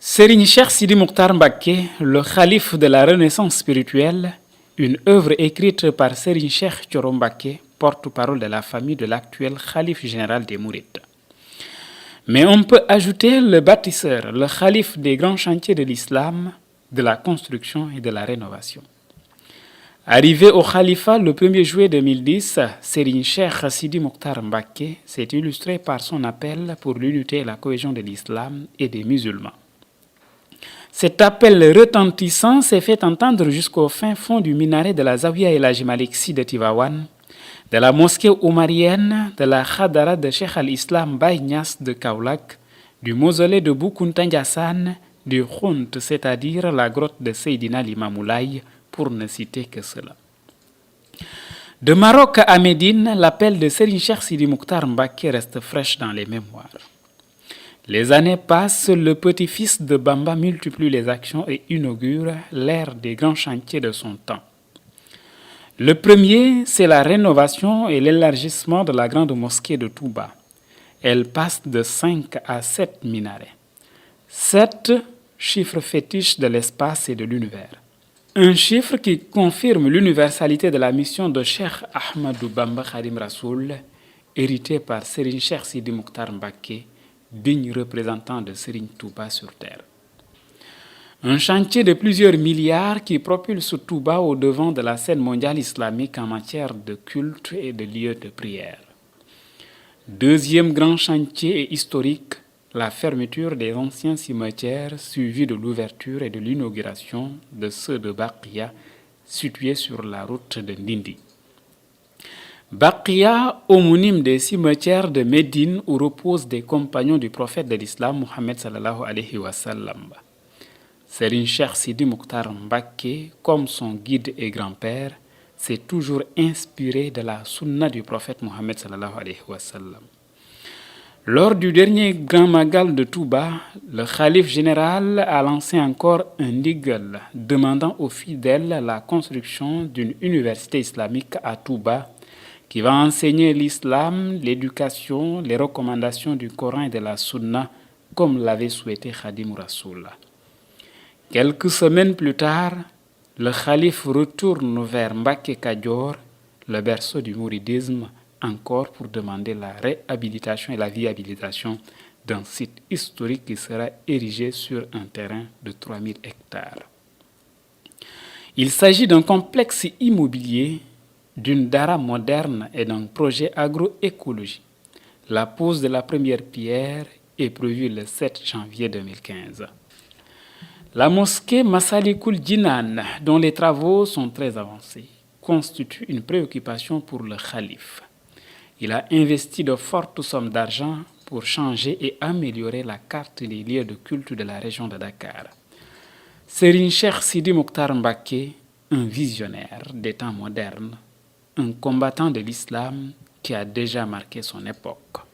Serigne Cheikh Sidi Mokhtar Mbacké, le khalife de la Renaissance spirituelle, une œuvre écrite par Serigne Cheikh Thioro Mbacké, porte-parole de la famille de l'actuel khalife général des Mourides. Mais on peut ajouter le bâtisseur, le khalife des grands chantiers de l'islam, de la construction et de la rénovation. Arrivé au khalifa le 1er juillet 2010, Serigne Cheikh Sidi Mokhtar Mbacké s'est illustré par son appel pour l'unité et la cohésion de l'islam et des musulmans. Cet appel retentissant s'est fait entendre jusqu'au fin fond du minaret de la Zawiya El Hadji Malick Sy de Tivaouane, de la mosquée oumarienne, de la Khadara de Cheikh al-Islam Baye Niass de Kaolack, du mausolée de Bou Kounta Ndiassane, du Khount, c'est-à-dire la grotte de Seydina Limamou Laye, pour ne citer que cela. De Maroc à Médine, l'appel de Serigne Cheikh Sidi Mokhtar Mbacké reste fraîche dans les mémoires. Les années passent, le petit-fils de Bamba multiplie les actions et inaugure l'ère des grands chantiers de son temps. Le premier, c'est la rénovation et l'élargissement de la grande mosquée de Touba. Elle passe de 5 à 7 minarets. 7, chiffre fétiche de l'espace et de l'univers. Un chiffre qui confirme l'universalité de la mission de Cheikh Ahmadou Bamba Khadim Rassoul, héritée par Serigne Cheikh Sidi Mokhtar Mbacké, digne représentant de Serigne Touba sur terre. Un chantier de plusieurs milliards qui propulse Touba au devant de la scène mondiale islamique en matière de culte et de lieux de prière. Deuxième grand chantier historique, la fermeture des anciens cimetières suivie de l'ouverture et de l'inauguration de ceux de Baqiya, situés sur la route de Ndindi. Baqiya, homonyme des cimetières de Médine où reposent des compagnons du prophète de l'islam Mohammed sallallahu alayhi wa sallam. Serigne Cheikh Sidi Mokhtar Mbacké, comme son guide et grand-père, s'est toujours inspiré de la sunna du prophète Mohammed sallallahu alayhi wa sallam. Lors du dernier grand magal de Touba, le khalife général a lancé encore un ndigal demandant aux fidèles la construction d'une université islamique à Touba qui va enseigner l'islam, l'éducation, les recommandations du Coran et de la Sunna, comme l'avait souhaité Khadim Rassoul. Quelques semaines plus tard, le khalife retourne vers Mbacké Kadior, le berceau du mouridisme, encore pour demander la réhabilitation et la viabilisation d'un site historique qui sera érigé sur un terrain de 3000 hectares. Il s'agit d'un complexe immobilier, d'une dara moderne et d'un projet agroécologie. La pose de la première pierre est prévue le 7 janvier 2015. La mosquée Massalikul Jinan, dont les travaux sont très avancés, constitue une préoccupation pour le khalife. Il a investi de fortes sommes d'argent pour changer et améliorer la carte des lieux de culte de la région de Dakar. Serigne Cheikh Sidi Mokhtar Mbacké, un visionnaire des temps modernes, un combattant de l'islam qui a déjà marqué son époque.